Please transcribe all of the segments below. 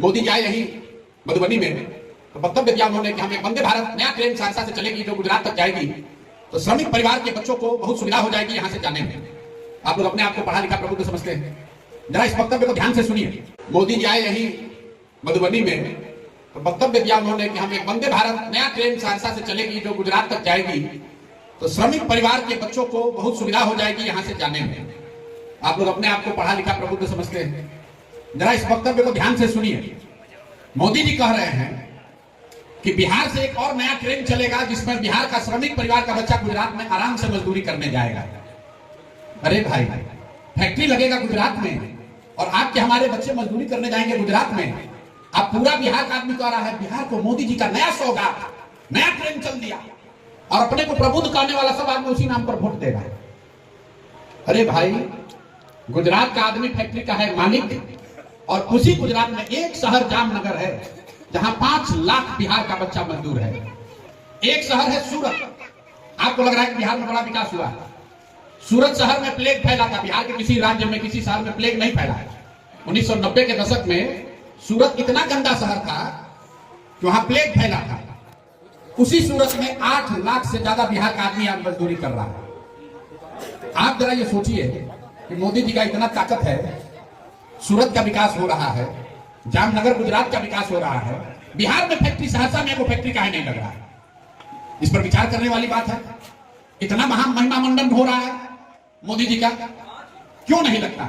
मोदी जी आए यही मधुबनी में तो वक्तव्य दिया उन्होंने कि हमें वंदे भारत नया ट्रेन सहरसा से चलेगी जो गुजरात तक जाएगी तो श्रमिक परिवार के बच्चों को बहुत सुविधा हो जाएगी यहाँ से जाने में। आप लोग अपने आप को पढ़ा लिखा प्रबुद्ध समझते हैं, जरा इस वक्तव्य को ध्यान से सुनिए। मोदी जी आए यही मधुबनी में तो वक्तव्य दिया उन्होंने कि हमें वंदे भारत नया ट्रेन सहरसा से चलेगी जो गुजरात तक जाएगी तो श्रमिक परिवार के बच्चों को बहुत सुविधा हो जाएगी यहाँ से जाने में। आप लोग अपने आप को पढ़ा लिखा प्रबुद्ध समझते हैं, जरा इस वक्तव्य को ध्यान से सुनिए। मोदी जी कह रहे हैं कि बिहार से एक और नया ट्रेन चलेगा जिसमें बिहार का श्रमिक परिवार का बच्चा गुजरात में आराम से मजदूरी करने जाएगा। अरे भाई, फैक्ट्री लगेगा गुजरात में और आपके हमारे बच्चे मजदूरी करने जाएंगे गुजरात में। आप पूरा बिहार का आदमी कह रहा है बिहार को मोदी जी का नया सौगात, नया ट्रेन चल दिया और अपने को प्रबुद्ध करने वाला सब आदमी उसी नाम पर वोट दे रहा है। अरे भाई, गुजरात का आदमी फैक्ट्री का है मालिक और उसी गुजरात में एक शहर जामनगर है जहां 5 लाख बिहार का बच्चा मजदूर है। एक शहर है सूरत। आपको लग रहा है कि बिहार में बड़ा विकास हुआ है। सूरत शहर में प्लेग फैला था, बिहार के किसी राज्य में किसी शहर में प्लेग नहीं फैला। 1990 के दशक में सूरत इतना गंदा शहर था कि वहां प्लेग फैला था। उसी सूरत में 8 लाख से ज्यादा बिहार का आदमी आज मजदूरी कर रहा है। आप जरा ये सोचिए कि मोदी जी का इतना ताकत है, सूरत का विकास हो रहा है, जामनगर गुजरात का विकास हो रहा है, बिहार में फैक्ट्री, सहरसा में वो फैक्ट्री काहे नहीं लग रहा है? इस पर विचार करने वाली बात है। इतना महान महिमा मंडन हो रहा है मोदी जी का, क्यों नहीं लगता?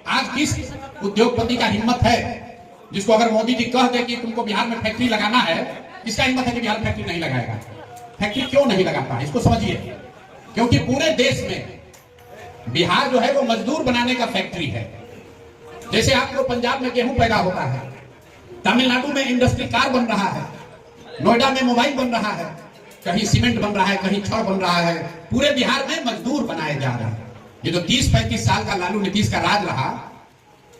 आज किस उद्योगपति का हिम्मत है जिसको अगर मोदी जी कह दे कि तुमको बिहार में फैक्ट्री लगाना है, किसका हिम्मत है कि बिहार में फैक्ट्री नहीं लगाएगा? फैक्ट्री क्यों नहीं लगाता? इसको समझिए। क्योंकि पूरे देश में बिहार जो है वो मजदूर बनाने का फैक्ट्री है। जैसे आपको पंजाब में गेहूं पैदा होता है, तमिलनाडु में इंडस्ट्री कार बन रहा है, नोएडा में मोबाइल बन रहा है, कहीं सीमेंट बन रहा है, कहीं छड़ बन रहा है। पूरे बिहार में मजदूर बनाए जा रहे हैं। ये जो 30-35 साल का लालू नीतीश का राज रहा,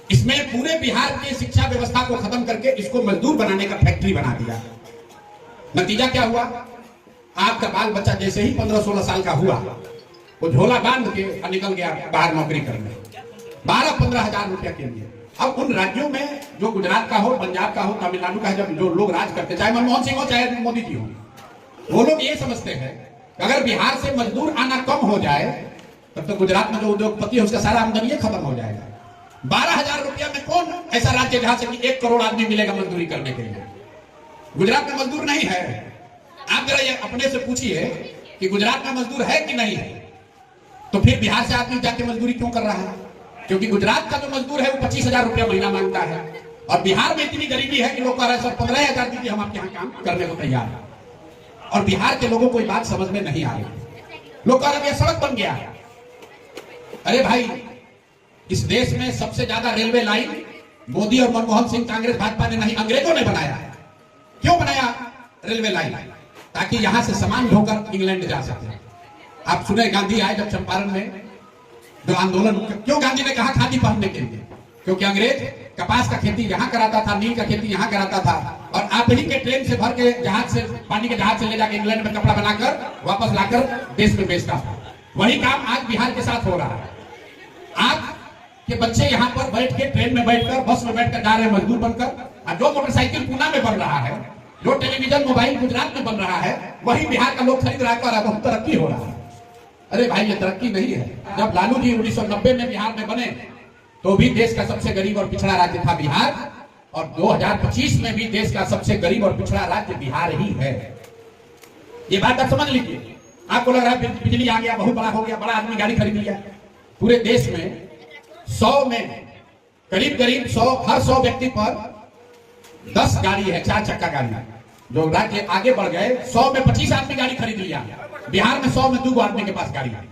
इसमें पूरे बिहार की शिक्षा व्यवस्था को खत्म करके इसको मजदूर बनाने का फैक्ट्री बना दिया। नतीजा क्या हुआ? आपका बाल बच्चा जैसे ही 15-16 साल का हुआ, वो झोला बांध के निकल गया बाहर नौकरी करने, 12-15 हजार रुपया के लिए। अब उन राज्यों में जो गुजरात का हो, पंजाब का हो, तमिलनाडु का, जब जो लोग राज करते, चाहे मनमोहन सिंह हो चाहे मोदी जी हो, वो लोग ये समझते हैं कि अगर बिहार से मजदूर आना कम हो जाए तब तो गुजरात में जो उद्योगपति है उसका सारा आमदनी खत्म हो जाएगा। 12,000 रुपया में कौन ऐसा राज्य जहां से 1 करोड़ आदमी मिलेगा मजदूरी करने के लिए? गुजरात में मजदूर नहीं है। आप जरा ये अपने से पूछिए कि गुजरात में मजदूर है कि नहीं है? तो फिर बिहार से आदमी जाके मजदूरी क्यों कर रहा है? क्योंकि गुजरात का जो मजदूर है वो 25,000 रुपया महीना मांगता है और बिहार में इतनी गरीबी है कि लोग कह रहे हैं सर 15,000 दीजिए, हम आपके यहाँ काम करने को तैयार हैं। और बिहार के लोगों को ये बात समझ में नहीं आ रही। लोग कह रहे हैं सड़क बन गया। अरे भाई, इस देश में सबसे ज्यादा रेलवे लाइन मोदी और मनमोहन सिंह, कांग्रेस भाजपा ने नहीं, अंग्रेजों ने बनाया। क्यों बनाया रेलवे लाइन? ताकि यहां से सामान ढोकर इंग्लैंड जा सके। आप सुने गांधी आए जब चंपारण में जो आंदोलन, क्यों गांधी ने कहा खादी पहनने के लिए? क्योंकि अंग्रेज कपास का खेती यहां कराता था, नील का खेती यहां कराता था और आप ही के ट्रेन से भर के जहाज से, पानी के जहाज से ले जाकर इंग्लैंड में कपड़ा बनाकर वापस लाकर देश में बेचता था। वही काम आज बिहार के साथ हो रहा है। आप के बच्चे यहाँ पर बैठ के, ट्रेन में बैठकर, बस में बैठकर जा रहे हैं मजदूर बनकर। जो मोटरसाइकिल पूना में बन रहा है, जो टेलीविजन मोबाइल गुजरात में बन रहा है, वही बिहार का लोग खरीद रहा है। बहुत तरक्की हो रहा है। अरे भाई, ये तरक्की नहीं है। जब लालू जी 1990 में बिहार में बने तो भी देश का सबसे गरीब और पिछड़ा राज्य था बिहार, और 2025 में भी देश का सबसे गरीब और पिछड़ा राज्य बिहार ही है। ये बात आप समझ लीजिए। आपको लग रहा है बिजली आ गया, बहुत बड़ा हो गया, बड़ा आदमी गाड़ी खरीद लिया। पूरे देश में 100 में करीब 100, हर 100 व्यक्ति पर 10 गाड़ी है, 4 चक्का गाड़ी। जो राज्य आगे बढ़ गए, 100 में 25 आदमी गाड़ी खरीद लिया। बिहार में 100 में 2 आदमी के पास गाड़ी है।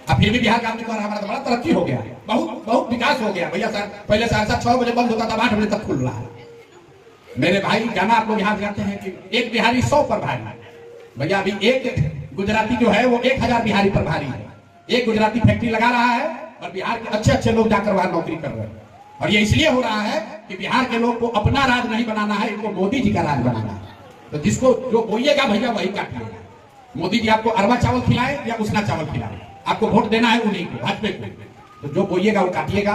अब फिर भी बिहार का आदमी कह रहा है हमारा तो बड़ा तरक्की हो गया, बहुत विकास हो गया। भैया सर, पहले सहरसा 6 बजे बंद होता था, 8 बजे तक खुल रहा है। मेरे भाई, गाना आप लोग यहाँ गाते हैं कि एक बिहारी 100 पर भारी। भैया, अभी एक गुजराती जो है वो 1000 बिहारी पर भारी है। एक गुजराती फैक्ट्री लगा रहा है और बिहार के अच्छे लोग जाकर वहां नौकरी कर रहे हैं। और ये इसलिए हो रहा है कि बिहार के लोग को अपना राज नहीं बनाना है, इनको मोदी जी का राज बनाना है। तो जिसको जो बोइएगा भैया वही काटिएगा। मोदी जी आपको अरवा चावल खिलाए या उसना चावल खिलाए, आपको वोट देना है उन्हीं को, भाजपा को। तो जो बोइएगा वो काटिएगा।